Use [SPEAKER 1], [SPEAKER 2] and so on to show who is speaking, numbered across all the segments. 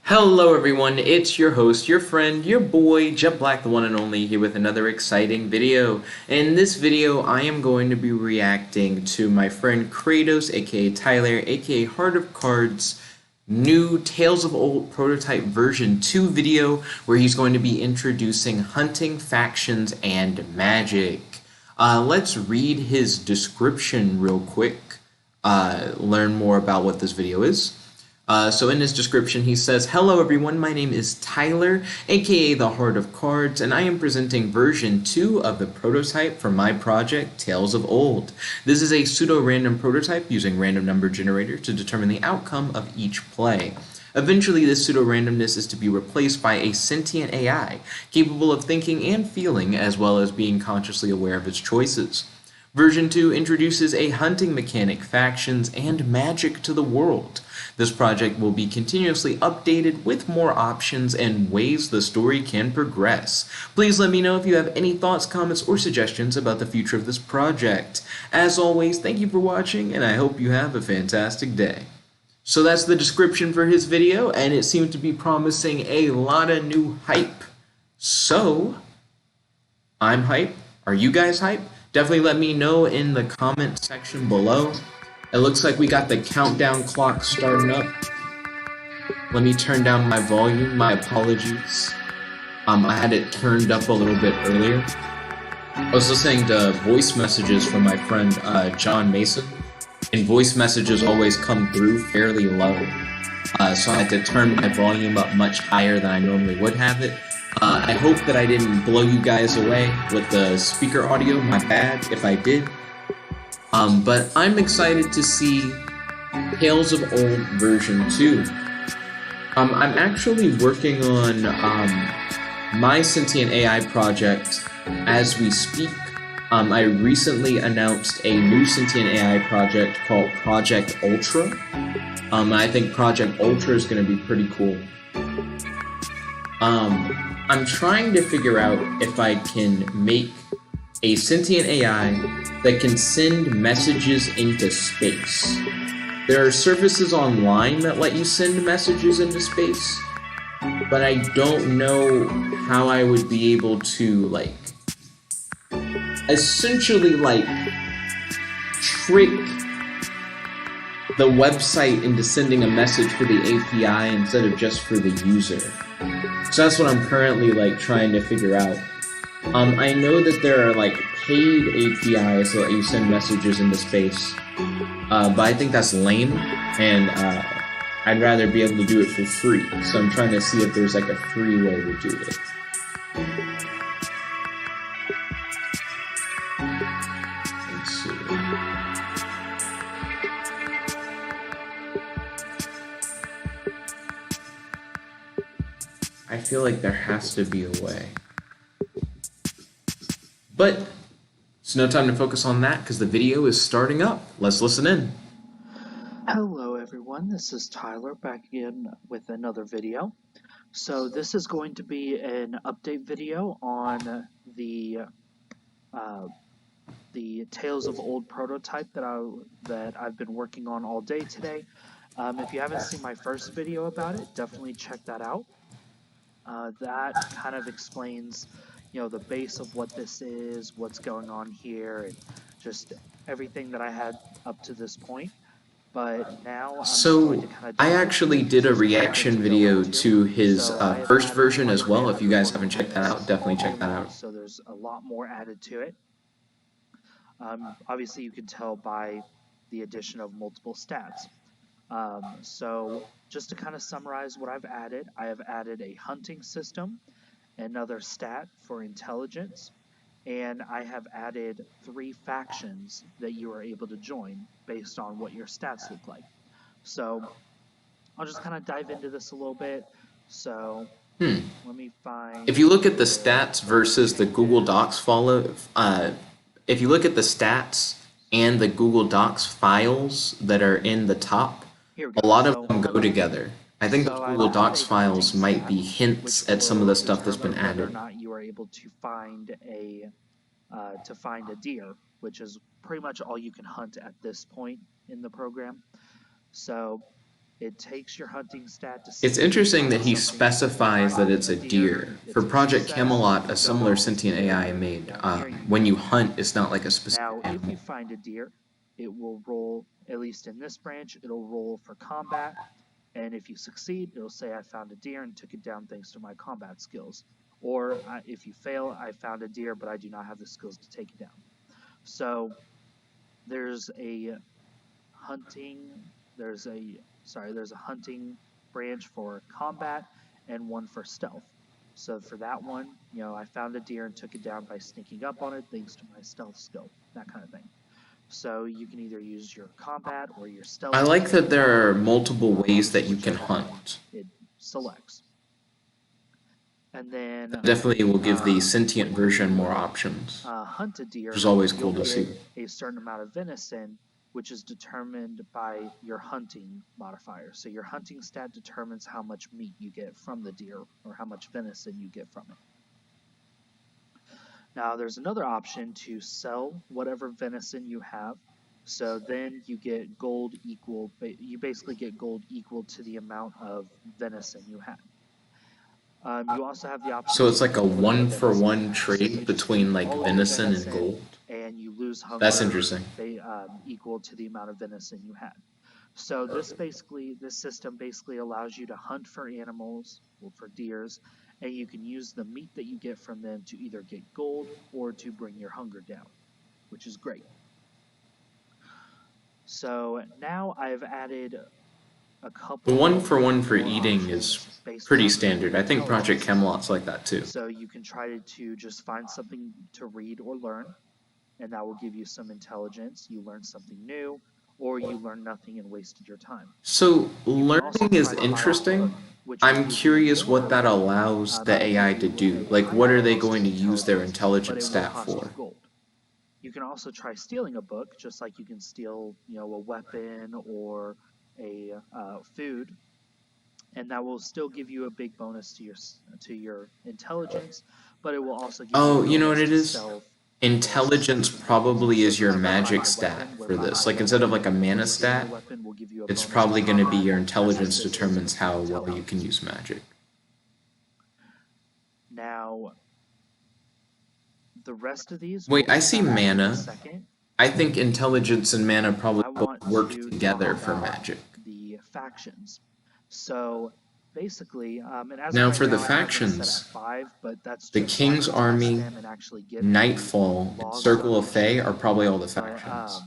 [SPEAKER 1] Hello everyone, it's your host, your friend, your boy, Jet Black, the one and only, here with another exciting video. In this video, I am going to be reacting to my friend Kratos, aka Tyler, aka Heart of Cards, new Tales of Old Prototype version 2 video, where he's going to be introducing hunting, factions, and magic. Let's read his description real quick, learn more about what this video is. So in his description, he says, "Hello everyone, my name is Tyler, aka the Heart of Cards, and I am presenting version 2 of the prototype for my project, Tales of Old. This is a pseudo-random prototype using random number generator to determine the outcome of each play. Eventually, this pseudo-randomness is to be replaced by a sentient AI, capable of thinking and feeling, as well as being consciously aware of its choices. Version 2 introduces a hunting mechanic, factions, and magic to the world. This project will be continuously updated with more options and ways the story can progress. Please let me know if you have any thoughts, comments, or suggestions about the future of this project. As always, thank you for watching, and I hope you have a fantastic day." So that's the description for his video, and it seemed to be promising a lot of new hype. So, I'm hype. Are you guys hype? Definitely let me know in the comment section below. It looks like we got the countdown clock starting up. Let me turn down my volume. My apologies. I had it turned up a little bit earlier. I was listening to voice messages from my friend John Mason, and voice messages always come through fairly low. So I had to turn my volume up much higher than I normally would have it. I hope that I didn't blow you guys away with the speaker audio. My bad if I did. But I'm excited to see Tales of Old version 2. I'm actually working on my sentient AI project as we speak. I recently announced a new sentient AI project called Project Ultra. I think Project Ultra is going to be pretty cool. I'm trying to figure out if I can make a sentient AI that can send messages into space. There are services online that let you send messages into space, but I don't know how I would be able to, essentially, trick the website into sending a message for the API instead of just for the user. So that's what I'm currently, trying to figure out. I know that there are paid APIs that let you send messages into space, but I think that's lame, and I'd rather be able to do it for free. So I'm trying to see if there's a free way to do it. Let's see. I feel like there has to be a way. But it's no time to focus on that because the video is starting up. Let's listen in.
[SPEAKER 2] Hello everyone, this is Tyler back again with another video. So this is going to be an update video on the Tales of Old prototype that I've been working on all day today. If you haven't seen my first video about it, definitely check that out. That kind of explains, the base of what this is, what's going on here, and just everything that I had up to this point. But now I'm going to kind of
[SPEAKER 1] I
[SPEAKER 2] dive
[SPEAKER 1] actually
[SPEAKER 2] into it.
[SPEAKER 1] did a
[SPEAKER 2] This is quite a bit
[SPEAKER 1] reaction
[SPEAKER 2] to go
[SPEAKER 1] video
[SPEAKER 2] into.
[SPEAKER 1] to his
[SPEAKER 2] So I have
[SPEAKER 1] first
[SPEAKER 2] added
[SPEAKER 1] version as
[SPEAKER 2] quite a
[SPEAKER 1] well.
[SPEAKER 2] bit
[SPEAKER 1] If
[SPEAKER 2] of
[SPEAKER 1] you guys
[SPEAKER 2] work
[SPEAKER 1] haven't
[SPEAKER 2] to
[SPEAKER 1] checked that out,
[SPEAKER 2] this
[SPEAKER 1] definitely check that
[SPEAKER 2] already.
[SPEAKER 1] out.
[SPEAKER 2] So there's a lot more added to it. Obviously, you can tell by the addition of multiple stats. So just to kind of summarize what I have added a hunting system, another stat for intelligence, and I have added 3 factions that you are able to join based on what your stats look like. So I'll just kind of dive into this a little bit. So let me find
[SPEAKER 1] If you look at the
[SPEAKER 2] where
[SPEAKER 1] stats
[SPEAKER 2] the
[SPEAKER 1] versus the Google
[SPEAKER 2] is.
[SPEAKER 1] Docs if you look at the stats and the Google Docs files that are in the top,
[SPEAKER 2] Here we
[SPEAKER 1] a
[SPEAKER 2] go.
[SPEAKER 1] lot of
[SPEAKER 2] So
[SPEAKER 1] them go together. I think those
[SPEAKER 2] I've
[SPEAKER 1] Google
[SPEAKER 2] added
[SPEAKER 1] Docs
[SPEAKER 2] a hunting
[SPEAKER 1] files might
[SPEAKER 2] stat,
[SPEAKER 1] be
[SPEAKER 2] which
[SPEAKER 1] hints at some of
[SPEAKER 2] will
[SPEAKER 1] the stuff that's been
[SPEAKER 2] determine whether or
[SPEAKER 1] added.
[SPEAKER 2] not you are able to find a deer, which is pretty much all you can hunt at this point in the program. So It takes your hunting stat to see
[SPEAKER 1] It's
[SPEAKER 2] if you
[SPEAKER 1] interesting
[SPEAKER 2] find
[SPEAKER 1] that he
[SPEAKER 2] something that looks
[SPEAKER 1] specifies
[SPEAKER 2] like
[SPEAKER 1] that it's
[SPEAKER 2] a
[SPEAKER 1] a
[SPEAKER 2] deer.
[SPEAKER 1] deer. For
[SPEAKER 2] It's a
[SPEAKER 1] Project
[SPEAKER 2] success. If
[SPEAKER 1] Camelot,
[SPEAKER 2] you
[SPEAKER 1] a similar
[SPEAKER 2] don't,
[SPEAKER 1] sentient
[SPEAKER 2] it'll
[SPEAKER 1] AI
[SPEAKER 2] get
[SPEAKER 1] made,
[SPEAKER 2] down here. You can
[SPEAKER 1] when
[SPEAKER 2] get
[SPEAKER 1] you
[SPEAKER 2] a deer.
[SPEAKER 1] hunt, it's not like a specific
[SPEAKER 2] Now, if
[SPEAKER 1] animal.
[SPEAKER 2] you find a deer, it will roll, at least in this branch, it'll roll for combat. And if you succeed, it'll say, I found a deer and took it down thanks to my combat skills. Or if you fail, I found a deer, but I do not have the skills to take it down. So there's a hunting, there's a hunting branch for combat and one for stealth. So for that one, I found a deer and took it down by sneaking up on it thanks to my stealth skill, that kind of thing. So you can either use your combat or your stealth
[SPEAKER 1] I
[SPEAKER 2] to
[SPEAKER 1] like
[SPEAKER 2] take
[SPEAKER 1] that
[SPEAKER 2] it down,
[SPEAKER 1] there are multiple ways that you can
[SPEAKER 2] whichever one
[SPEAKER 1] hunt.
[SPEAKER 2] it selects. And then
[SPEAKER 1] That definitely will give the sentient
[SPEAKER 2] when
[SPEAKER 1] version
[SPEAKER 2] you
[SPEAKER 1] more options,
[SPEAKER 2] hunt a
[SPEAKER 1] which
[SPEAKER 2] deer,
[SPEAKER 1] is always
[SPEAKER 2] you'll
[SPEAKER 1] cool to
[SPEAKER 2] get
[SPEAKER 1] see.
[SPEAKER 2] a certain amount of venison, which is determined by your hunting modifier. So your hunting stat determines how much meat you get from the deer or how much venison you get from it. Now there's another option to sell whatever venison you have. So then you get gold equal, you basically get gold equal to the amount of venison you had. You also have the option
[SPEAKER 1] So
[SPEAKER 2] to
[SPEAKER 1] it's like a
[SPEAKER 2] eat whatever venison you
[SPEAKER 1] one-for-one
[SPEAKER 2] have. So
[SPEAKER 1] trade
[SPEAKER 2] you just eat
[SPEAKER 1] between like
[SPEAKER 2] all of the
[SPEAKER 1] venison and
[SPEAKER 2] venison
[SPEAKER 1] gold.
[SPEAKER 2] and you lose
[SPEAKER 1] That's
[SPEAKER 2] hunger
[SPEAKER 1] interesting.
[SPEAKER 2] equal to the amount of venison you had. So this system basically allows you to hunt for animals or for deers, and you can use the meat that you get from them to either get gold or to bring your hunger down, which is great. So now I've added a
[SPEAKER 1] The
[SPEAKER 2] couple
[SPEAKER 1] one-for-one for
[SPEAKER 2] more
[SPEAKER 1] eating is
[SPEAKER 2] options based
[SPEAKER 1] pretty
[SPEAKER 2] on your
[SPEAKER 1] standard. I think
[SPEAKER 2] intelligence
[SPEAKER 1] Project
[SPEAKER 2] system.
[SPEAKER 1] Camelot's like that too.
[SPEAKER 2] So you can try to just find something to read or learn, and that will give you some intelligence. You learn something new, or you learn nothing and wasted your time.
[SPEAKER 1] So
[SPEAKER 2] You can also
[SPEAKER 1] learning is
[SPEAKER 2] try to buy a book,
[SPEAKER 1] interesting.
[SPEAKER 2] which will
[SPEAKER 1] I'm
[SPEAKER 2] give you
[SPEAKER 1] curious
[SPEAKER 2] more
[SPEAKER 1] what that
[SPEAKER 2] learning.
[SPEAKER 1] allows the
[SPEAKER 2] It'll give
[SPEAKER 1] AI to
[SPEAKER 2] you
[SPEAKER 1] do.
[SPEAKER 2] a
[SPEAKER 1] Like,
[SPEAKER 2] higher
[SPEAKER 1] what are they
[SPEAKER 2] bonus
[SPEAKER 1] going
[SPEAKER 2] to
[SPEAKER 1] to use their
[SPEAKER 2] intelligence, but
[SPEAKER 1] intelligence
[SPEAKER 2] it will
[SPEAKER 1] stat
[SPEAKER 2] cost you
[SPEAKER 1] for?
[SPEAKER 2] gold. You can also try stealing a book, just like you can steal, a weapon or a food, and that will still give you a big bonus to your intelligence, but it will also give you a
[SPEAKER 1] Oh, you know what
[SPEAKER 2] bonus
[SPEAKER 1] it
[SPEAKER 2] to
[SPEAKER 1] is?
[SPEAKER 2] stealth or
[SPEAKER 1] Intelligence
[SPEAKER 2] sneaking.
[SPEAKER 1] probably
[SPEAKER 2] So
[SPEAKER 1] is
[SPEAKER 2] if you
[SPEAKER 1] your
[SPEAKER 2] ever find
[SPEAKER 1] magic
[SPEAKER 2] a
[SPEAKER 1] stat
[SPEAKER 2] weapon
[SPEAKER 1] for
[SPEAKER 2] whereby
[SPEAKER 1] this.
[SPEAKER 2] I
[SPEAKER 1] Like, instead of
[SPEAKER 2] level
[SPEAKER 1] like a mana
[SPEAKER 2] stealing a
[SPEAKER 1] stat,
[SPEAKER 2] weapon will give you a
[SPEAKER 1] it's
[SPEAKER 2] bonus to
[SPEAKER 1] probably going to be
[SPEAKER 2] combat,
[SPEAKER 1] your
[SPEAKER 2] that's
[SPEAKER 1] intelligence
[SPEAKER 2] consistent
[SPEAKER 1] determines
[SPEAKER 2] with your
[SPEAKER 1] how well you can
[SPEAKER 2] intelligence.
[SPEAKER 1] use magic.
[SPEAKER 2] Now, the rest of these we'll
[SPEAKER 1] Wait, I
[SPEAKER 2] talk
[SPEAKER 1] see
[SPEAKER 2] about in a
[SPEAKER 1] mana.
[SPEAKER 2] second.
[SPEAKER 1] I think intelligence and mana probably
[SPEAKER 2] I
[SPEAKER 1] both
[SPEAKER 2] want
[SPEAKER 1] work
[SPEAKER 2] to talk
[SPEAKER 1] together for
[SPEAKER 2] about
[SPEAKER 1] magic.
[SPEAKER 2] the factions. So basically, and as of
[SPEAKER 1] Now,
[SPEAKER 2] right
[SPEAKER 1] for the
[SPEAKER 2] now, I have them set at
[SPEAKER 1] factions,
[SPEAKER 2] 5, but that's
[SPEAKER 1] the
[SPEAKER 2] just so I
[SPEAKER 1] King's
[SPEAKER 2] can test
[SPEAKER 1] Army,
[SPEAKER 2] them and actually get the
[SPEAKER 1] Nightfall, and
[SPEAKER 2] logs on
[SPEAKER 1] Circle of
[SPEAKER 2] how it
[SPEAKER 1] Fae
[SPEAKER 2] should
[SPEAKER 1] are
[SPEAKER 2] be.
[SPEAKER 1] probably all the
[SPEAKER 2] But
[SPEAKER 1] factions.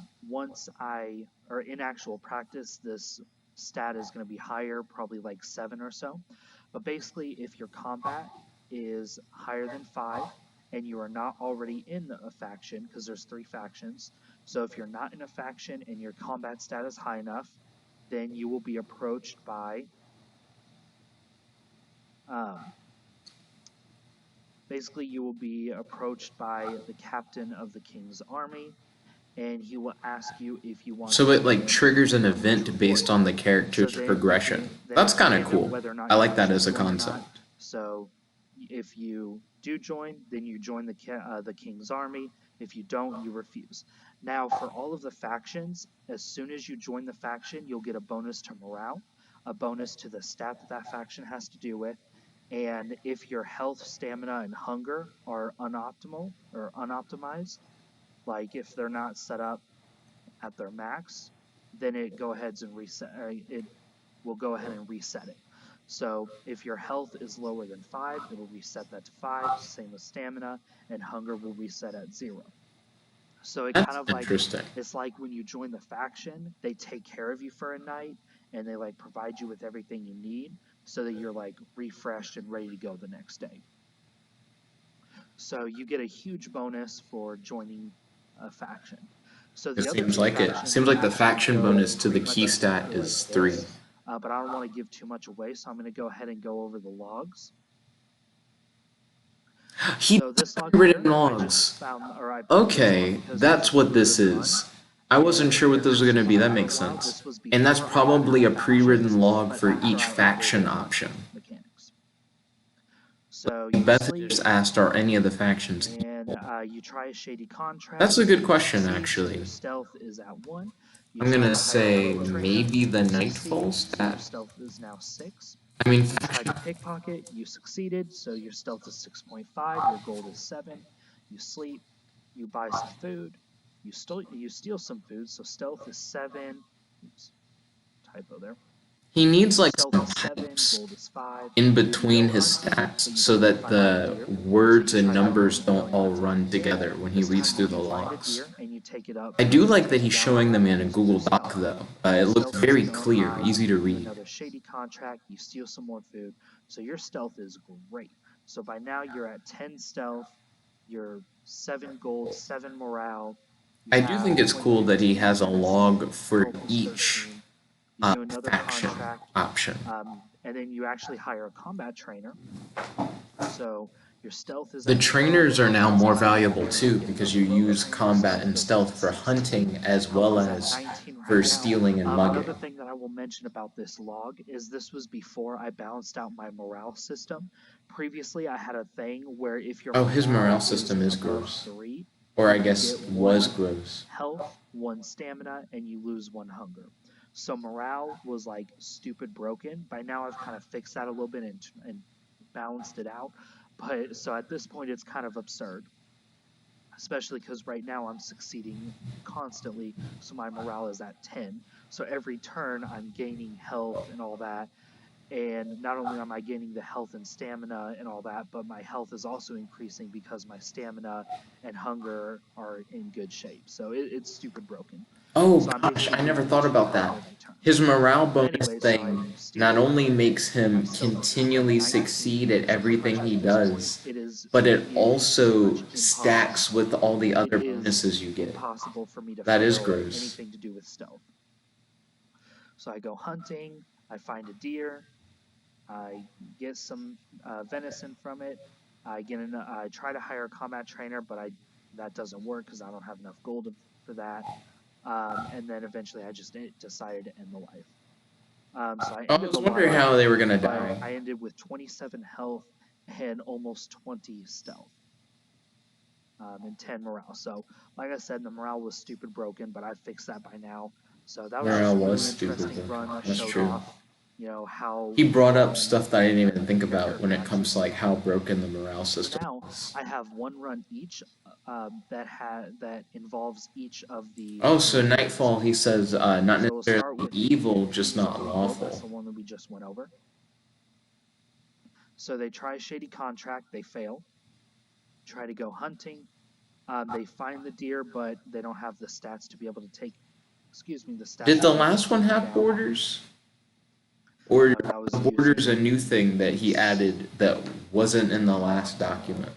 [SPEAKER 2] or in actual practice, this stat is going to be higher, probably like 7 or so. But basically, if your combat is higher than 5 and you are not already in a faction, because there's 3 factions, so if you're not in a faction and your combat stat is high enough, then you will be approached by um, basically you will be approached by the captain of the king's army, and he will ask you if you want
[SPEAKER 1] So
[SPEAKER 2] to
[SPEAKER 1] it like
[SPEAKER 2] join
[SPEAKER 1] triggars an
[SPEAKER 2] or not to
[SPEAKER 1] event based
[SPEAKER 2] report.
[SPEAKER 1] on the
[SPEAKER 2] So
[SPEAKER 1] character's progression.
[SPEAKER 2] then
[SPEAKER 1] That's
[SPEAKER 2] it's
[SPEAKER 1] kind of
[SPEAKER 2] random
[SPEAKER 1] cool.
[SPEAKER 2] whether or not
[SPEAKER 1] I
[SPEAKER 2] you
[SPEAKER 1] like that
[SPEAKER 2] actually
[SPEAKER 1] as a
[SPEAKER 2] join or
[SPEAKER 1] concept.
[SPEAKER 2] not. So if you do join, then you join the king's army. If you don't, you refuse. Now, for all of the factions, as soon as you join the faction, you'll get a bonus to morale, a bonus to the stat that faction has to do with, and if your health, stamina, and hunger are unoptimal or unoptimized, like if they're not set up at their max, then it go ahead and reset. It will go ahead and reset it. So if your health is lower than 5, it'll reset that to 5. Same with stamina, and hunger will reset at 0. So it kind
[SPEAKER 1] That's
[SPEAKER 2] of like
[SPEAKER 1] interesting.
[SPEAKER 2] it's like when you join the faction, they take care of you for a night and they like provide you with everything you need so that you're like refreshed and ready to go the next day. So you get a huge bonus for joining a faction. So
[SPEAKER 1] It
[SPEAKER 2] the other
[SPEAKER 1] seems
[SPEAKER 2] 2
[SPEAKER 1] like it.
[SPEAKER 2] factions
[SPEAKER 1] Seems like the
[SPEAKER 2] actually
[SPEAKER 1] faction
[SPEAKER 2] go
[SPEAKER 1] bonus to the
[SPEAKER 2] pretty much
[SPEAKER 1] key stat
[SPEAKER 2] exactly like
[SPEAKER 1] is 3.
[SPEAKER 2] this, but I don't want to give too much away, so I'm going to go ahead and go over the logs.
[SPEAKER 1] He
[SPEAKER 2] So this log
[SPEAKER 1] written
[SPEAKER 2] here, I just
[SPEAKER 1] logs.
[SPEAKER 2] found, or I pulled this one
[SPEAKER 1] Okay,
[SPEAKER 2] because it was
[SPEAKER 1] that's
[SPEAKER 2] a
[SPEAKER 1] what
[SPEAKER 2] really
[SPEAKER 1] this
[SPEAKER 2] good run.
[SPEAKER 1] is. I wasn't
[SPEAKER 2] And
[SPEAKER 1] sure what this was
[SPEAKER 2] there's
[SPEAKER 1] going to be. That
[SPEAKER 2] a
[SPEAKER 1] makes
[SPEAKER 2] while,
[SPEAKER 1] sense.
[SPEAKER 2] this was
[SPEAKER 1] And that's
[SPEAKER 2] before I added
[SPEAKER 1] probably
[SPEAKER 2] the
[SPEAKER 1] a pre-written
[SPEAKER 2] factions,
[SPEAKER 1] log
[SPEAKER 2] but
[SPEAKER 1] for
[SPEAKER 2] after
[SPEAKER 1] each
[SPEAKER 2] I added
[SPEAKER 1] faction
[SPEAKER 2] the
[SPEAKER 1] option.
[SPEAKER 2] hunting mechanics. So you
[SPEAKER 1] Beth
[SPEAKER 2] sleep,
[SPEAKER 1] just asked, are any of the factions
[SPEAKER 2] and
[SPEAKER 1] evil?
[SPEAKER 2] you try a shady
[SPEAKER 1] That's
[SPEAKER 2] contract.
[SPEAKER 1] a
[SPEAKER 2] If
[SPEAKER 1] good
[SPEAKER 2] you
[SPEAKER 1] question,
[SPEAKER 2] succeed, then
[SPEAKER 1] actually.
[SPEAKER 2] your stealth is at 1. You
[SPEAKER 1] I'm
[SPEAKER 2] try
[SPEAKER 1] gonna
[SPEAKER 2] to hire a
[SPEAKER 1] say
[SPEAKER 2] rogue trainer,
[SPEAKER 1] maybe the
[SPEAKER 2] you
[SPEAKER 1] Nightfall
[SPEAKER 2] succeed, so your
[SPEAKER 1] stat.
[SPEAKER 2] stealth is now 6.
[SPEAKER 1] I mean,
[SPEAKER 2] You tried to pickpocket, you succeeded, so your stealth is 6.5, your gold is 7. You sleep, you buy some food, you steal some food, so stealth is 7. Oops, typo there.
[SPEAKER 1] he needs like
[SPEAKER 2] Stealth
[SPEAKER 1] some
[SPEAKER 2] is 7,
[SPEAKER 1] tips
[SPEAKER 2] gold is 5.
[SPEAKER 1] in
[SPEAKER 2] You go
[SPEAKER 1] between his
[SPEAKER 2] hunting,
[SPEAKER 1] stats
[SPEAKER 2] but you
[SPEAKER 1] so
[SPEAKER 2] can't
[SPEAKER 1] that
[SPEAKER 2] find any
[SPEAKER 1] the
[SPEAKER 2] deer. So
[SPEAKER 1] words
[SPEAKER 2] you
[SPEAKER 1] and
[SPEAKER 2] try
[SPEAKER 1] numbers don't
[SPEAKER 2] going
[SPEAKER 1] all
[SPEAKER 2] hunting.
[SPEAKER 1] run together when he
[SPEAKER 2] This
[SPEAKER 1] reads
[SPEAKER 2] time
[SPEAKER 1] through
[SPEAKER 2] you
[SPEAKER 1] the
[SPEAKER 2] do find a
[SPEAKER 1] logs.
[SPEAKER 2] deer and you take it up
[SPEAKER 1] I do
[SPEAKER 2] to
[SPEAKER 1] like that
[SPEAKER 2] take it
[SPEAKER 1] he's
[SPEAKER 2] down, but
[SPEAKER 1] showing
[SPEAKER 2] all
[SPEAKER 1] them
[SPEAKER 2] you
[SPEAKER 1] in a
[SPEAKER 2] lose is your
[SPEAKER 1] Google Doc
[SPEAKER 2] stealth.
[SPEAKER 1] though.
[SPEAKER 2] Your
[SPEAKER 1] It looks
[SPEAKER 2] stealth is
[SPEAKER 1] very
[SPEAKER 2] still
[SPEAKER 1] clear,
[SPEAKER 2] high.
[SPEAKER 1] easy to
[SPEAKER 2] You do
[SPEAKER 1] read.
[SPEAKER 2] another shady contract. You steal some more food. So your stealth is great. So by now you're at 10 stealth. You're 7 gold, 7 morale. You
[SPEAKER 1] I do
[SPEAKER 2] have
[SPEAKER 1] think it's cool that he
[SPEAKER 2] 15
[SPEAKER 1] has a
[SPEAKER 2] menacing.
[SPEAKER 1] log for
[SPEAKER 2] Health is
[SPEAKER 1] each
[SPEAKER 2] 13. You do another
[SPEAKER 1] faction
[SPEAKER 2] contract,
[SPEAKER 1] option.
[SPEAKER 2] and then you actually hire a combat trainer. So your stealth is
[SPEAKER 1] The
[SPEAKER 2] at 12,
[SPEAKER 1] trainers are
[SPEAKER 2] health
[SPEAKER 1] now
[SPEAKER 2] is
[SPEAKER 1] more
[SPEAKER 2] 9,
[SPEAKER 1] valuable
[SPEAKER 2] and then you
[SPEAKER 1] too
[SPEAKER 2] get
[SPEAKER 1] because
[SPEAKER 2] another
[SPEAKER 1] you
[SPEAKER 2] rogue
[SPEAKER 1] use
[SPEAKER 2] trainer.
[SPEAKER 1] combat
[SPEAKER 2] Stealth
[SPEAKER 1] and
[SPEAKER 2] goes up to
[SPEAKER 1] stealth for
[SPEAKER 2] 16.
[SPEAKER 1] hunting as
[SPEAKER 2] Health
[SPEAKER 1] well
[SPEAKER 2] is at
[SPEAKER 1] as
[SPEAKER 2] 19
[SPEAKER 1] for
[SPEAKER 2] right now.
[SPEAKER 1] stealing and
[SPEAKER 2] Another
[SPEAKER 1] mugging.
[SPEAKER 2] thing that I will mention about this log is this was before I balanced out my morale system. Previously, I had a thing where if your
[SPEAKER 1] Oh, his morale
[SPEAKER 2] morale is
[SPEAKER 1] system is
[SPEAKER 2] above
[SPEAKER 1] gross.
[SPEAKER 2] 3,
[SPEAKER 1] Or I
[SPEAKER 2] you
[SPEAKER 1] guess
[SPEAKER 2] get
[SPEAKER 1] was
[SPEAKER 2] 1
[SPEAKER 1] gross.
[SPEAKER 2] health, 1 stamina, and you lose 1 hunger. So morale was like stupid broken. By now, I've kind of fixed that a little bit and balanced it out. But so at this point, it's kind of absurd, especially because right now I'm succeeding constantly. So my morale is at 10. So every turn, I'm gaining health and all that. And not only am I gaining the health and stamina and all that, but my health is also increasing because my stamina and hunger are in good shape. So it's stupid broken.
[SPEAKER 1] Oh
[SPEAKER 2] So I'm
[SPEAKER 1] gosh,
[SPEAKER 2] basically
[SPEAKER 1] I never
[SPEAKER 2] gaining
[SPEAKER 1] thought
[SPEAKER 2] 2
[SPEAKER 1] about
[SPEAKER 2] health
[SPEAKER 1] that.
[SPEAKER 2] every turn.
[SPEAKER 1] His morale
[SPEAKER 2] But
[SPEAKER 1] bonus
[SPEAKER 2] anyway, so I
[SPEAKER 1] thing not
[SPEAKER 2] steal,
[SPEAKER 1] only makes
[SPEAKER 2] my
[SPEAKER 1] him
[SPEAKER 2] stealth is now
[SPEAKER 1] continually
[SPEAKER 2] 19.
[SPEAKER 1] succeed at
[SPEAKER 2] So pretty
[SPEAKER 1] everything
[SPEAKER 2] much
[SPEAKER 1] he
[SPEAKER 2] at this point,
[SPEAKER 1] does,
[SPEAKER 2] it is
[SPEAKER 1] but it
[SPEAKER 2] pretty
[SPEAKER 1] also
[SPEAKER 2] much impossible.
[SPEAKER 1] stacks with all the
[SPEAKER 2] It
[SPEAKER 1] other
[SPEAKER 2] is
[SPEAKER 1] bonuses you get.
[SPEAKER 2] impossible for me to
[SPEAKER 1] That is
[SPEAKER 2] fail
[SPEAKER 1] gross.
[SPEAKER 2] anything to do with stealth. So I go hunting, I find a deer, I get some venison from it. I try to hire a combat trainer, but that doesn't work because I don't have enough gold for that. And then eventually, I just decided to end the life. So I
[SPEAKER 1] I
[SPEAKER 2] ended
[SPEAKER 1] was
[SPEAKER 2] the
[SPEAKER 1] wondering
[SPEAKER 2] life,
[SPEAKER 1] how they were gonna
[SPEAKER 2] but
[SPEAKER 1] die.
[SPEAKER 2] I ended with 27 health and almost 20 stealth. And 10 morale. So, like I said, the morale was stupid broken, but I fixed that by now. So that was just
[SPEAKER 1] Morale
[SPEAKER 2] a
[SPEAKER 1] was
[SPEAKER 2] really
[SPEAKER 1] stupid
[SPEAKER 2] interesting
[SPEAKER 1] broken.
[SPEAKER 2] run that
[SPEAKER 1] That's
[SPEAKER 2] showed
[SPEAKER 1] true.
[SPEAKER 2] off, how
[SPEAKER 1] He brought up
[SPEAKER 2] broken
[SPEAKER 1] stuff that I didn't even think
[SPEAKER 2] your
[SPEAKER 1] about when
[SPEAKER 2] character
[SPEAKER 1] it
[SPEAKER 2] actually
[SPEAKER 1] comes to
[SPEAKER 2] can
[SPEAKER 1] like
[SPEAKER 2] be.
[SPEAKER 1] how broken the morale
[SPEAKER 2] For
[SPEAKER 1] system
[SPEAKER 2] now,
[SPEAKER 1] is.
[SPEAKER 2] I have one run each that involves each of the
[SPEAKER 1] Oh, so
[SPEAKER 2] 3 guilds.
[SPEAKER 1] Nightfall, he says, not
[SPEAKER 2] So we'll
[SPEAKER 1] necessarily
[SPEAKER 2] start with
[SPEAKER 1] evil,
[SPEAKER 2] the
[SPEAKER 1] just not
[SPEAKER 2] Zombie Guild. That's
[SPEAKER 1] lawful.
[SPEAKER 2] the one that we just went over. So they try shady contract, they fail. Try to go hunting. They find the deer, but they don't have the stats to be able to take. Excuse me, the stats
[SPEAKER 1] Did
[SPEAKER 2] to
[SPEAKER 1] the
[SPEAKER 2] be able to
[SPEAKER 1] last one
[SPEAKER 2] take it
[SPEAKER 1] have
[SPEAKER 2] down.
[SPEAKER 1] borders? Or
[SPEAKER 2] No, that
[SPEAKER 1] the
[SPEAKER 2] was
[SPEAKER 1] borders a
[SPEAKER 2] using.
[SPEAKER 1] new thing that he added that wasn't in the last document?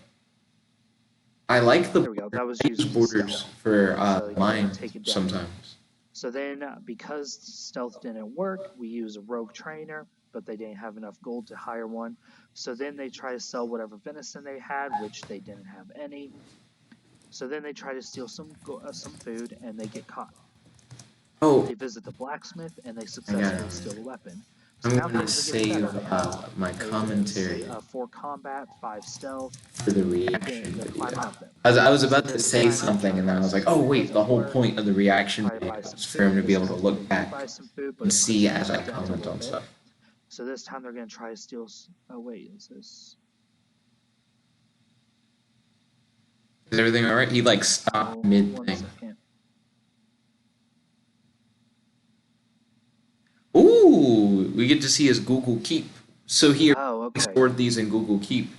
[SPEAKER 1] I like the
[SPEAKER 2] There we go.
[SPEAKER 1] borders.
[SPEAKER 2] That was
[SPEAKER 1] I use
[SPEAKER 2] using
[SPEAKER 1] borders
[SPEAKER 2] stealth.
[SPEAKER 1] for
[SPEAKER 2] So you
[SPEAKER 1] mine
[SPEAKER 2] take it down.
[SPEAKER 1] sometimes.
[SPEAKER 2] So then, because stealth didn't work, we use a rogue trainer, but they didn't have enough gold to hire one. So then they try to sell whatever venison they had, which they didn't have any. So then they try to steal some food, and they get caught.
[SPEAKER 1] Oh,
[SPEAKER 2] They visit the blacksmith, and they
[SPEAKER 1] I got
[SPEAKER 2] successfully steal
[SPEAKER 1] it.
[SPEAKER 2] a weapon. So
[SPEAKER 1] I'm
[SPEAKER 2] now
[SPEAKER 1] gonna
[SPEAKER 2] things are getting better.
[SPEAKER 1] save
[SPEAKER 2] They have
[SPEAKER 1] my commentary
[SPEAKER 2] 4 combat, 5 stealth.
[SPEAKER 1] for the reaction
[SPEAKER 2] They're
[SPEAKER 1] video.
[SPEAKER 2] climbing up there.
[SPEAKER 1] I was
[SPEAKER 2] So
[SPEAKER 1] about
[SPEAKER 2] then
[SPEAKER 1] to
[SPEAKER 2] they
[SPEAKER 1] say
[SPEAKER 2] climb up,
[SPEAKER 1] something
[SPEAKER 2] try to
[SPEAKER 1] and then
[SPEAKER 2] buy
[SPEAKER 1] I was
[SPEAKER 2] some
[SPEAKER 1] like, oh
[SPEAKER 2] food,
[SPEAKER 1] wait,
[SPEAKER 2] doesn't
[SPEAKER 1] the whole
[SPEAKER 2] work.
[SPEAKER 1] point of the reaction
[SPEAKER 2] Try to
[SPEAKER 1] video
[SPEAKER 2] buy some
[SPEAKER 1] is for him
[SPEAKER 2] food.
[SPEAKER 1] to be
[SPEAKER 2] This
[SPEAKER 1] able to
[SPEAKER 2] time they
[SPEAKER 1] look
[SPEAKER 2] do buy
[SPEAKER 1] back
[SPEAKER 2] some food, but
[SPEAKER 1] and
[SPEAKER 2] it
[SPEAKER 1] see
[SPEAKER 2] pushes
[SPEAKER 1] as
[SPEAKER 2] their
[SPEAKER 1] I
[SPEAKER 2] stealth a
[SPEAKER 1] comment
[SPEAKER 2] little
[SPEAKER 1] on
[SPEAKER 2] bit.
[SPEAKER 1] stuff.
[SPEAKER 2] So this time they're going to try to steal. Oh, wait, is this?
[SPEAKER 1] Is everything alright? He like stopped
[SPEAKER 2] Oh,
[SPEAKER 1] mid
[SPEAKER 2] one
[SPEAKER 1] thing.
[SPEAKER 2] second.
[SPEAKER 1] Ooh, we get to see his Google Keep. So he
[SPEAKER 2] Oh, okay.
[SPEAKER 1] stored these in Google Keep,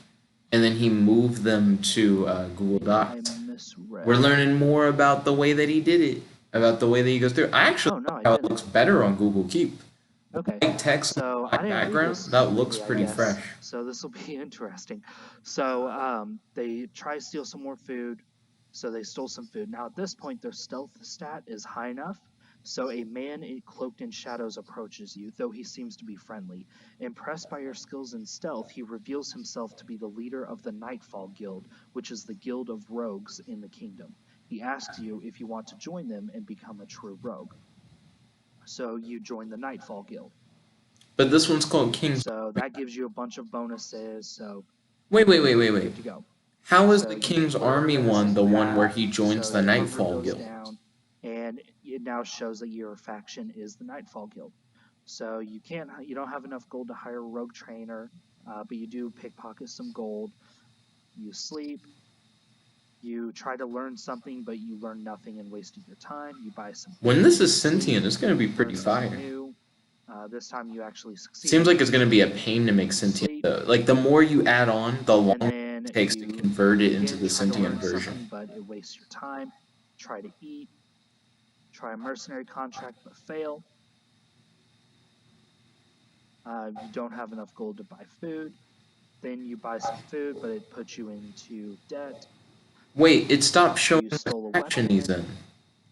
[SPEAKER 1] and then he moved them to Google
[SPEAKER 2] Maybe I
[SPEAKER 1] Docs.
[SPEAKER 2] misread.
[SPEAKER 1] We're learning more about the way that he did it, about the way that he goes through. I actually
[SPEAKER 2] Oh, no, I
[SPEAKER 1] like how it
[SPEAKER 2] didn't.
[SPEAKER 1] looks better on Google Keep.
[SPEAKER 2] Okay.
[SPEAKER 1] White text,
[SPEAKER 2] So I
[SPEAKER 1] black
[SPEAKER 2] didn't read
[SPEAKER 1] background,
[SPEAKER 2] this
[SPEAKER 1] that looks
[SPEAKER 2] completely, I
[SPEAKER 1] pretty
[SPEAKER 2] guess.
[SPEAKER 1] fresh.
[SPEAKER 2] So this will be interesting. So they try to steal some more food. So they stole some food. Now at this point, their stealth stat is high enough. So a man cloaked in shadows approaches you, though he seems to be friendly. Impressed by your skills in stealth, he reveals himself to be the leader of the Nightfall Guild, which is the guild of rogues in the kingdom. He asks you if you want to join them and become a true rogue. So you join the Nightfall Guild.
[SPEAKER 1] But this one's called King's.
[SPEAKER 2] So that gives you a bunch of bonuses. So
[SPEAKER 1] Wait.
[SPEAKER 2] good to go.
[SPEAKER 1] How is
[SPEAKER 2] So
[SPEAKER 1] the
[SPEAKER 2] you take
[SPEAKER 1] King's
[SPEAKER 2] whatever
[SPEAKER 1] Army
[SPEAKER 2] venison
[SPEAKER 1] one the
[SPEAKER 2] you
[SPEAKER 1] one where
[SPEAKER 2] have.
[SPEAKER 1] he joins
[SPEAKER 2] So
[SPEAKER 1] the
[SPEAKER 2] your hunger
[SPEAKER 1] Nightfall
[SPEAKER 2] goes
[SPEAKER 1] Guild?
[SPEAKER 2] down, and it now shows that your faction is the Nightfall Guild. So you don't have enough gold to hire a rogue trainer, but you do pickpocket some gold. You sleep. You try to learn something, but you learn nothing and wasted your time. You buy some food.
[SPEAKER 1] When this is sentient, it's going to be pretty fire.
[SPEAKER 2] New. This time you actually succeed.
[SPEAKER 1] Seems like it's going to be a pain to make sentient, though. Like, the more you add on, the longer it takes to convert it into the sentient version.
[SPEAKER 2] But it wastes your time. Try to eat. Try a mercenary contract, but fail. You don't have enough gold to buy food. Then you buy some food, but it puts you into debt.
[SPEAKER 1] Wait, it stopped showing the faction he's in.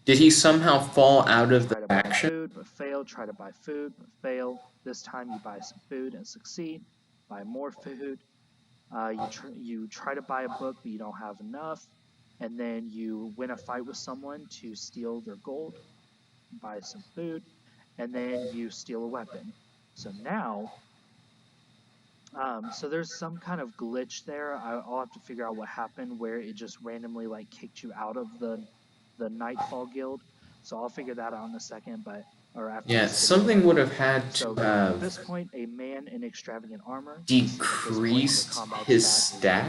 [SPEAKER 1] Did he somehow fall out of the faction?
[SPEAKER 2] Food, but fail. Try to buy food, but fail. This time you buy some food and succeed. Buy more food. You try to buy a book, but you don't have enough. And then you win a fight with someone to steal their gold. Buy some food. And then you steal a weapon. So now, so there's some kind of glitch there. I'll have to figure out what happened where it just randomly like kicked you out of the Nightfall Guild. So I'll figure that out in a second,
[SPEAKER 1] yeah, something would have had to have
[SPEAKER 2] at this point a man in extravagant armor
[SPEAKER 1] decreased his stat.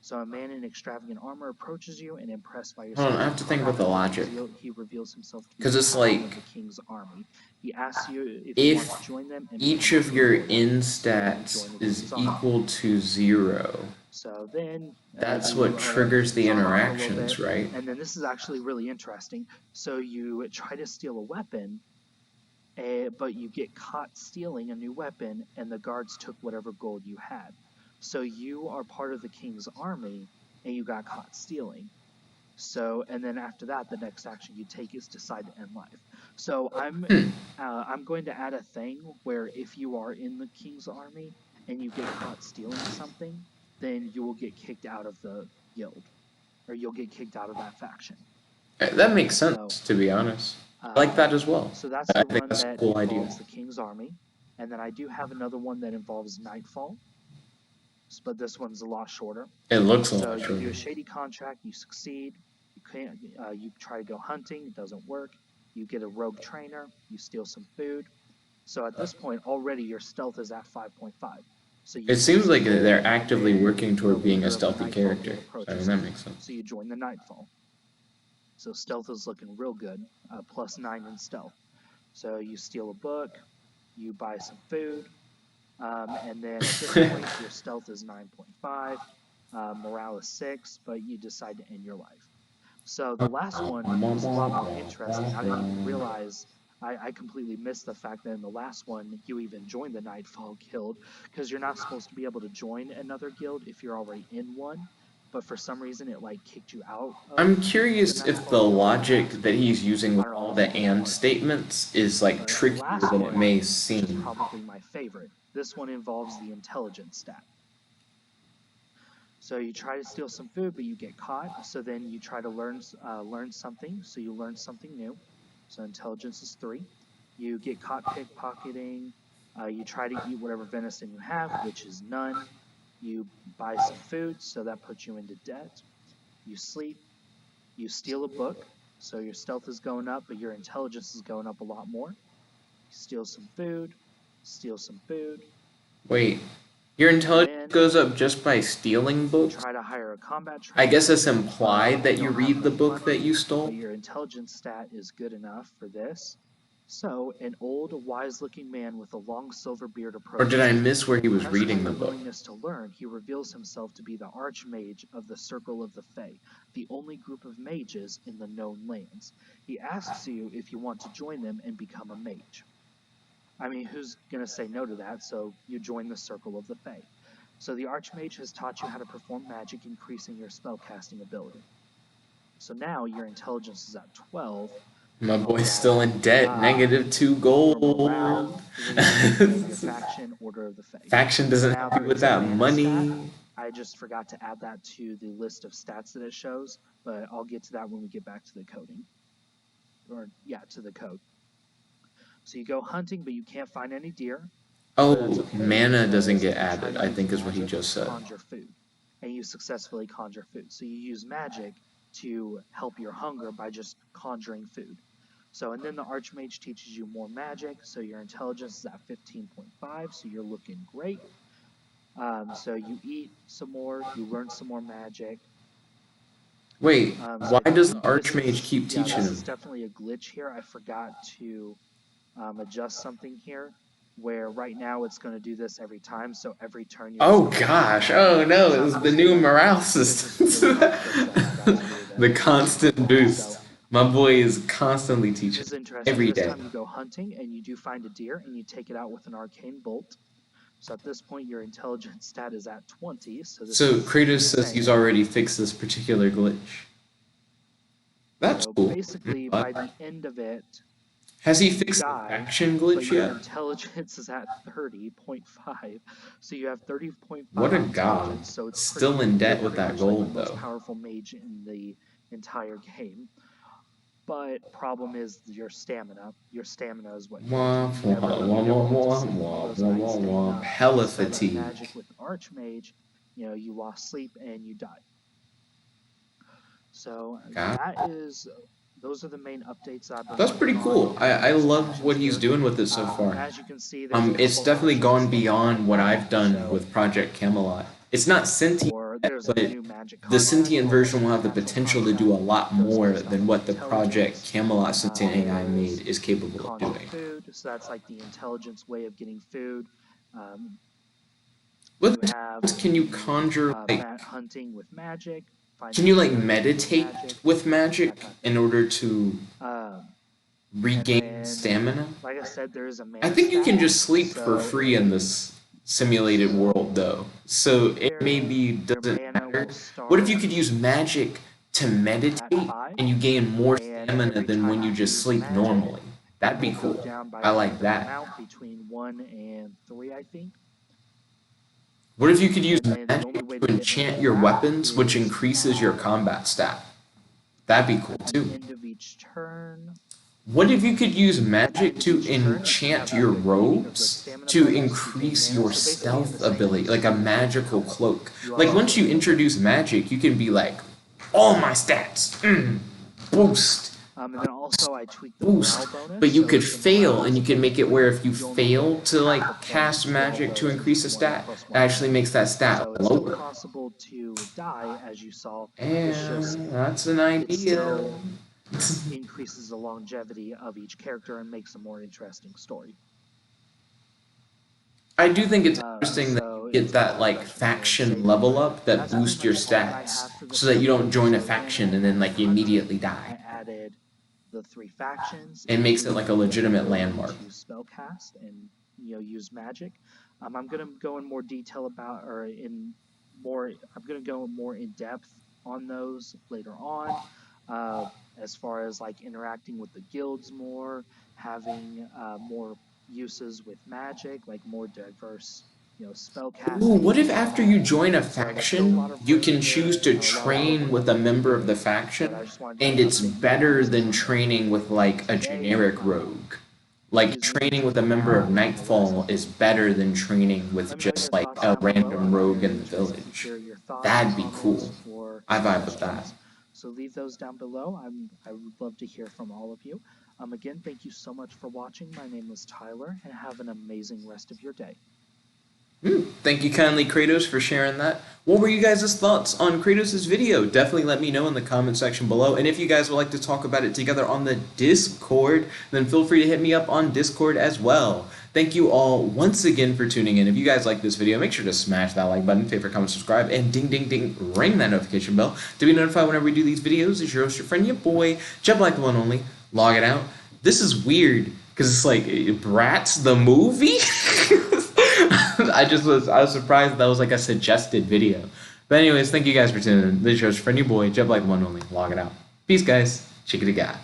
[SPEAKER 2] So a man in extravagant armor approaches you and impressed by your
[SPEAKER 1] Hold on, I have to think about the logic.
[SPEAKER 2] He reveals himself to be
[SPEAKER 1] because it's like
[SPEAKER 2] the king's army. He asks you if you want to join them. And
[SPEAKER 1] each of your in stats is equal to 0.
[SPEAKER 2] So then
[SPEAKER 1] that's what triggers the interactions, right?
[SPEAKER 2] And then this is actually really interesting. So you try to steal a weapon, but you get caught stealing a new weapon, and the guards took whatever gold you had. So you are part of the king's army, and you got caught stealing. So, and then after that, the next action you take is decide to end life. So I'm going to add a thing where if you are in the king's army and you get caught stealing something, then you will get kicked out of the guild, or you'll get kicked out of that faction.
[SPEAKER 1] That makes sense, to be honest. I like that as well.
[SPEAKER 2] So that's the one that involves the king's army. And then I do have another one that involves Nightfall. But this one's a lot shorter.
[SPEAKER 1] It looks a lot shorter.
[SPEAKER 2] So you do a shady contract, you succeed. You try to go hunting, it doesn't work. You get a rogue trainer, you steal some food. So at this point, already your stealth is at 5.5. So
[SPEAKER 1] it seems like they're actively working toward being a stealthy character. So I mean, that makes sense.
[SPEAKER 2] So you join the Nightfall. So stealth is looking real good, +9 in stealth. So you steal a book, you buy some food, and then at this point your stealth is 9.5, morale is 6, but you decide to end your life. So the last one was a lot more interesting. I didn't even realize, I completely missed the fact that in the last one you even joined the Nightfall Guild, because you're not supposed to be able to join another guild if you're already in one. But for some reason it like kicked you out.
[SPEAKER 1] I'm curious if the logic that he's using with all the and statements is like trickier than it may seem.
[SPEAKER 2] Probably my favorite. This one involves the intelligence stat. So you try to steal some food, but you get caught. So then you try to learn something. So you learn something new. So intelligence is 3. You get caught pickpocketing. You try to eat whatever venison you have, which is none. You buy some food, so that puts you into debt. You sleep. You steal a book, so your stealth is going up, but your intelligence is going up a lot more. You steal some food. Steal some food.
[SPEAKER 1] Wait, your intelligence goes up just by stealing books?
[SPEAKER 2] Try to hire a combat trainer.
[SPEAKER 1] I guess it's implied that you read the book that you stole?
[SPEAKER 2] But your intelligence stat is good enough for this. So, an old, wise-looking man with a long silver beard approaches.
[SPEAKER 1] Or did I miss where he was reading the book?
[SPEAKER 2] Willingness to learn, he reveals himself to be the Archmage of the Circle of the Fae, the only group of mages in the known lands. He asks you if you want to join them and become a mage. I mean, who's going to say no to that? So you join the Circle of the Fae. So the Archmage has taught you how to perform magic, increasing your spellcasting ability. So now your intelligence is at 12.
[SPEAKER 1] My boy's still in debt, -2 gold.
[SPEAKER 2] Faction, Order of the Fae.
[SPEAKER 1] Faction doesn't help you with that money.
[SPEAKER 2] I just forgot to add that to the list of stats that it shows, but I'll get to that when we get back to the coding. Or, yeah, to the code. So you go hunting, but you can't find any deer.
[SPEAKER 1] Oh, mana doesn't get added, I think is what he just said.
[SPEAKER 2] Conjure food. And you successfully conjure food. So you use magic to help your hunger by just conjuring food. So, and then the Archmage teaches you more magic. So your intelligence is at 15.5. So you're looking great. So you eat some more, you learn some more magic.
[SPEAKER 1] Wait,
[SPEAKER 2] So
[SPEAKER 1] why
[SPEAKER 2] I
[SPEAKER 1] does the
[SPEAKER 2] think
[SPEAKER 1] Archmage keep teaching
[SPEAKER 2] this
[SPEAKER 1] him?
[SPEAKER 2] is definitely a glitch here. I forgot to adjust something here, where right now it's going to do this every time. So every turn you're
[SPEAKER 1] Oh
[SPEAKER 2] supposed
[SPEAKER 1] gosh,
[SPEAKER 2] to
[SPEAKER 1] oh no, it
[SPEAKER 2] so
[SPEAKER 1] was
[SPEAKER 2] I'm
[SPEAKER 1] the
[SPEAKER 2] just
[SPEAKER 1] new
[SPEAKER 2] gonna,
[SPEAKER 1] morale
[SPEAKER 2] there's
[SPEAKER 1] system.
[SPEAKER 2] this really fun trick that I forgot to do
[SPEAKER 1] The
[SPEAKER 2] that teaches you
[SPEAKER 1] constant
[SPEAKER 2] that.
[SPEAKER 1] boost.
[SPEAKER 2] So
[SPEAKER 1] My boy is constantly
[SPEAKER 2] this
[SPEAKER 1] teaching
[SPEAKER 2] is interesting.
[SPEAKER 1] every
[SPEAKER 2] This
[SPEAKER 1] day.
[SPEAKER 2] time you go hunting and you do find a deer and you take it out with an arcane bolt. So at this point, your intelligence stat is at 20. So this
[SPEAKER 1] So
[SPEAKER 2] is
[SPEAKER 1] Kratos says he's
[SPEAKER 2] insane.
[SPEAKER 1] already fixed this particular glitch. That's
[SPEAKER 2] So
[SPEAKER 1] cool.
[SPEAKER 2] basically, by the end of it,
[SPEAKER 1] Has he
[SPEAKER 2] you
[SPEAKER 1] fixed the
[SPEAKER 2] die,
[SPEAKER 1] faction
[SPEAKER 2] but
[SPEAKER 1] glitch
[SPEAKER 2] your
[SPEAKER 1] yet?
[SPEAKER 2] intelligence is at 30.5. So you have
[SPEAKER 1] What
[SPEAKER 2] 30.5
[SPEAKER 1] a god.
[SPEAKER 2] intelligence. So it's
[SPEAKER 1] Still in debt with
[SPEAKER 2] pretty
[SPEAKER 1] that
[SPEAKER 2] much like the
[SPEAKER 1] gold
[SPEAKER 2] most
[SPEAKER 1] though.
[SPEAKER 2] powerful mage in the entire game. But problem is your stamina. Your stamina is what
[SPEAKER 1] Wah,
[SPEAKER 2] you never went to sleep. All those nights staying up,
[SPEAKER 1] hella
[SPEAKER 2] studying
[SPEAKER 1] fatigue.
[SPEAKER 2] magic with the Archmage, you lost sleep and you died. So those are the main updates I've been
[SPEAKER 1] That's
[SPEAKER 2] working
[SPEAKER 1] pretty cool.
[SPEAKER 2] on
[SPEAKER 1] I
[SPEAKER 2] these
[SPEAKER 1] love what
[SPEAKER 2] factions
[SPEAKER 1] he's
[SPEAKER 2] here.
[SPEAKER 1] doing with it so far.
[SPEAKER 2] As you can see, there's a couple
[SPEAKER 1] It's definitely
[SPEAKER 2] options
[SPEAKER 1] gone
[SPEAKER 2] that
[SPEAKER 1] beyond what I've done
[SPEAKER 2] so,
[SPEAKER 1] with Project Camelot. It's not sentient,
[SPEAKER 2] or there's a
[SPEAKER 1] but
[SPEAKER 2] new magic
[SPEAKER 1] the
[SPEAKER 2] contract
[SPEAKER 1] sentient
[SPEAKER 2] called
[SPEAKER 1] version will have the
[SPEAKER 2] supernatural
[SPEAKER 1] potential to do a
[SPEAKER 2] contract,
[SPEAKER 1] lot
[SPEAKER 2] goes
[SPEAKER 1] more
[SPEAKER 2] based off
[SPEAKER 1] than
[SPEAKER 2] of
[SPEAKER 1] what the Project
[SPEAKER 2] intelligence.
[SPEAKER 1] Camelot sentient AI
[SPEAKER 2] There's
[SPEAKER 1] made is capable of
[SPEAKER 2] conjure
[SPEAKER 1] doing.
[SPEAKER 2] food, so that's like the intelligence way of getting food.
[SPEAKER 1] What
[SPEAKER 2] You have
[SPEAKER 1] can you conjure like?
[SPEAKER 2] hunting with magic.
[SPEAKER 1] Can you like meditate with magic in order to regain
[SPEAKER 2] then,
[SPEAKER 1] stamina?
[SPEAKER 2] Like I said, there is a mana
[SPEAKER 1] I think you
[SPEAKER 2] stat,
[SPEAKER 1] can just sleep
[SPEAKER 2] so
[SPEAKER 1] for free in this simulated world though. So it maybe doesn't matter. What if you could use magic to meditate and you gain more stamina than when you just sleep normally? That'd be cool. I like that.
[SPEAKER 2] Between 1 and 3, I think.
[SPEAKER 1] What if you could use
[SPEAKER 2] And then
[SPEAKER 1] magic to enchant your weapons, which increases your combat stat? That'd be cool too.
[SPEAKER 2] End of each turn.
[SPEAKER 1] What if you could use magic to enchant your robes to increase your stealth ability, like a magical cloak? Like once you introduce magic, you can be like, all my stats, boost,
[SPEAKER 2] and then also I tweaked the
[SPEAKER 1] boost.
[SPEAKER 2] morale bonus,
[SPEAKER 1] But you could fail, and you can make it where if you fail to like cast magic to increase a stat, it actually makes that stat lower.
[SPEAKER 2] It's possible to die, as you saw.
[SPEAKER 1] And that's an idea.
[SPEAKER 2] Increases the longevity of each character and makes a more interesting story.
[SPEAKER 1] I do think it's interesting that you get that like faction level up that boosts your stats, so that you don't join a faction and then like immediately die.
[SPEAKER 2] I added the 3 factions.
[SPEAKER 1] It makes it like a legitimate landmark.
[SPEAKER 2] Use spellcast and use magic. I'm gonna go in more detail about I'm gonna go more in depth on those later on. As far as like interacting with the guilds more, having more uses with magic, like more diverse, spellcasting.
[SPEAKER 1] Ooh, what if after you join a faction, you can choose to train with a member of the faction, and it's better than training with like a generic rogue? Like training with a member of Nightfall is better than training with just like a random rogue in the village. That'd be cool. I vibe with that.
[SPEAKER 2] So leave those down below. I would love to hear from all of you. Again, thank you so much for watching. My name is Tyler, and have an amazing rest of your day.
[SPEAKER 1] Thank you kindly, Kratos, for sharing that. What were you guys' thoughts on Kratos' video? Definitely let me know in the comment section below. And if you guys would like to talk about it together on the Discord, then feel free to hit me up on Discord as well. Thank you all once again for tuning in. If you guys like this video, make sure to smash that like button, favorite, comment, subscribe, and ding, ding, ding, ring that notification bell to be notified whenever we do these videos. It's your host, your friend, your boy, Jet Black the One Only. Log it out. This is weird, because it's like, Bratz the movie? I was surprised that was like a suggested video. But anyways, thank you guys for tuning in. This is your host, your friend, your boy, Jet Black the One Only. Log it out. Peace, guys. Chickadee guy.